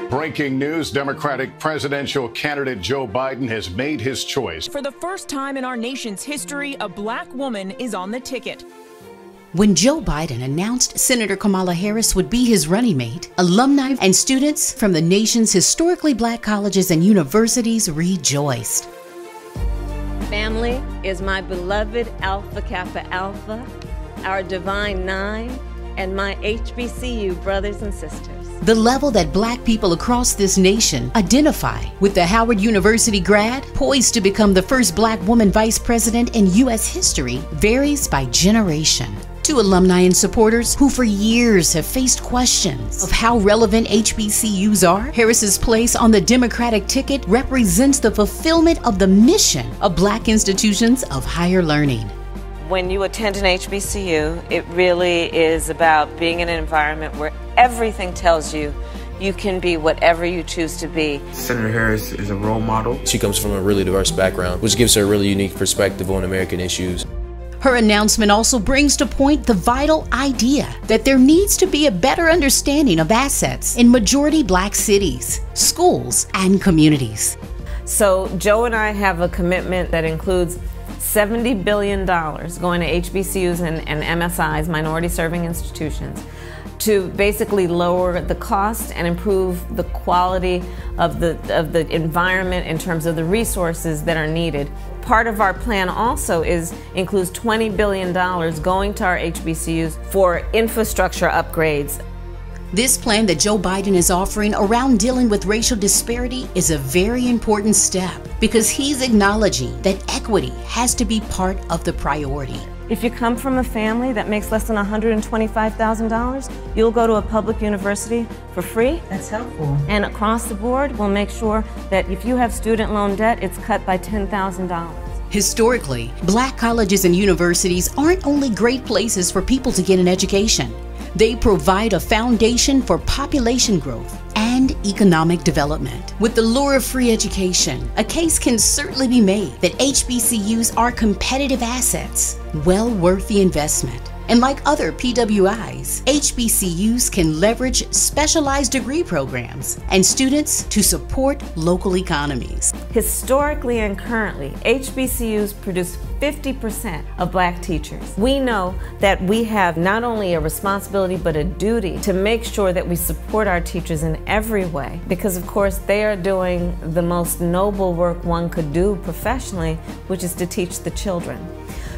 Breaking news, Democratic presidential candidate Joe Biden has made his choice. For the first time in our nation's history, a black woman is on the ticket. When Joe Biden announced Senator Kamala Harris would be his running mate, alumni and students from the nation's historically black colleges and universities rejoiced. Family is my beloved Alpha Kappa Alpha, our Divine Nine, and my HBCU brothers and sisters. The level that black people across this nation identify with the Howard University grad, poised to become the first black woman vice president in U.S. history, varies by generation. To alumni and supporters who for years have faced questions of how relevant HBCUs are, Harris's place on the Democratic ticket represents the fulfillment of the mission of black institutions of higher learning. When you attend an HBCU, it really is about being in an environment where everything tells you you can be whatever you choose to be. Senator Harris is a role model. She comes from a really diverse background, which gives her a really unique perspective on American issues. Her announcement also brings to point the vital idea that there needs to be a better understanding of assets in majority black cities, schools, and communities. So Joe and I have a commitment that includes $70 billion going to HBCUs and MSIs, minority serving institutions, to basically lower the cost and improve the quality of the environment in terms of the resources that are needed. Part of our plan also includes $20 billion going to our HBCUs for infrastructure upgrades. This plan that Joe Biden is offering around dealing with racial disparity is a very important step because he's acknowledging that equity has to be part of the priority. If you come from a family that makes less than $125,000, you'll go to a public university for free. That's helpful. And across the board, we'll make sure that if you have student loan debt, it's cut by $10,000. Historically, black colleges and universities aren't only great places for people to get an education. They provide a foundation for population growth and economic development. With the lure of free education, a case can certainly be made that HBCUs are competitive assets, well worth the investment. And like other PWIs, HBCUs can leverage specialized degree programs and students to support local economies. Historically and currently, HBCUs produce 50% of black teachers. We know that we have not only a responsibility but a duty to make sure that we support our teachers in every way, because of course they are doing the most noble work one could do professionally, which is to teach the children.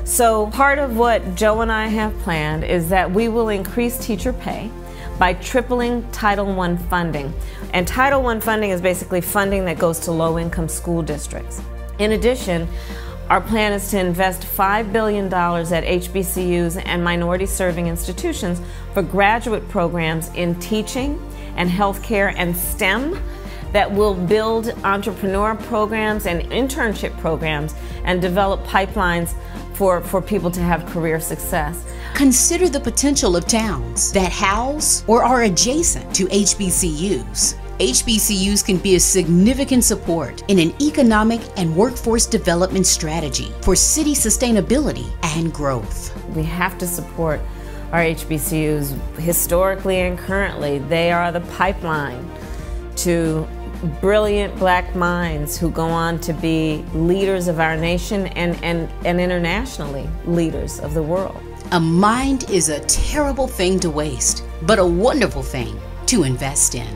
So part of what Joe and I have planned is that we will increase teacher pay by tripling Title I funding. And Title I funding is basically funding that goes to low-income school districts. In addition, our plan is to invest $5 billion at HBCUs and minority-serving institutions for graduate programs in teaching and healthcare and STEM that will build entrepreneur programs and internship programs and develop pipelines for people to have career success. Consider the potential of towns that house or are adjacent to HBCUs. HBCUs can be a significant support in an economic and workforce development strategy for city sustainability and growth. We have to support our HBCUs historically and currently. They are the pipeline to brilliant black minds who go on to be leaders of our nation and internationally leaders of the world. A mind is a terrible thing to waste, but a wonderful thing to invest in.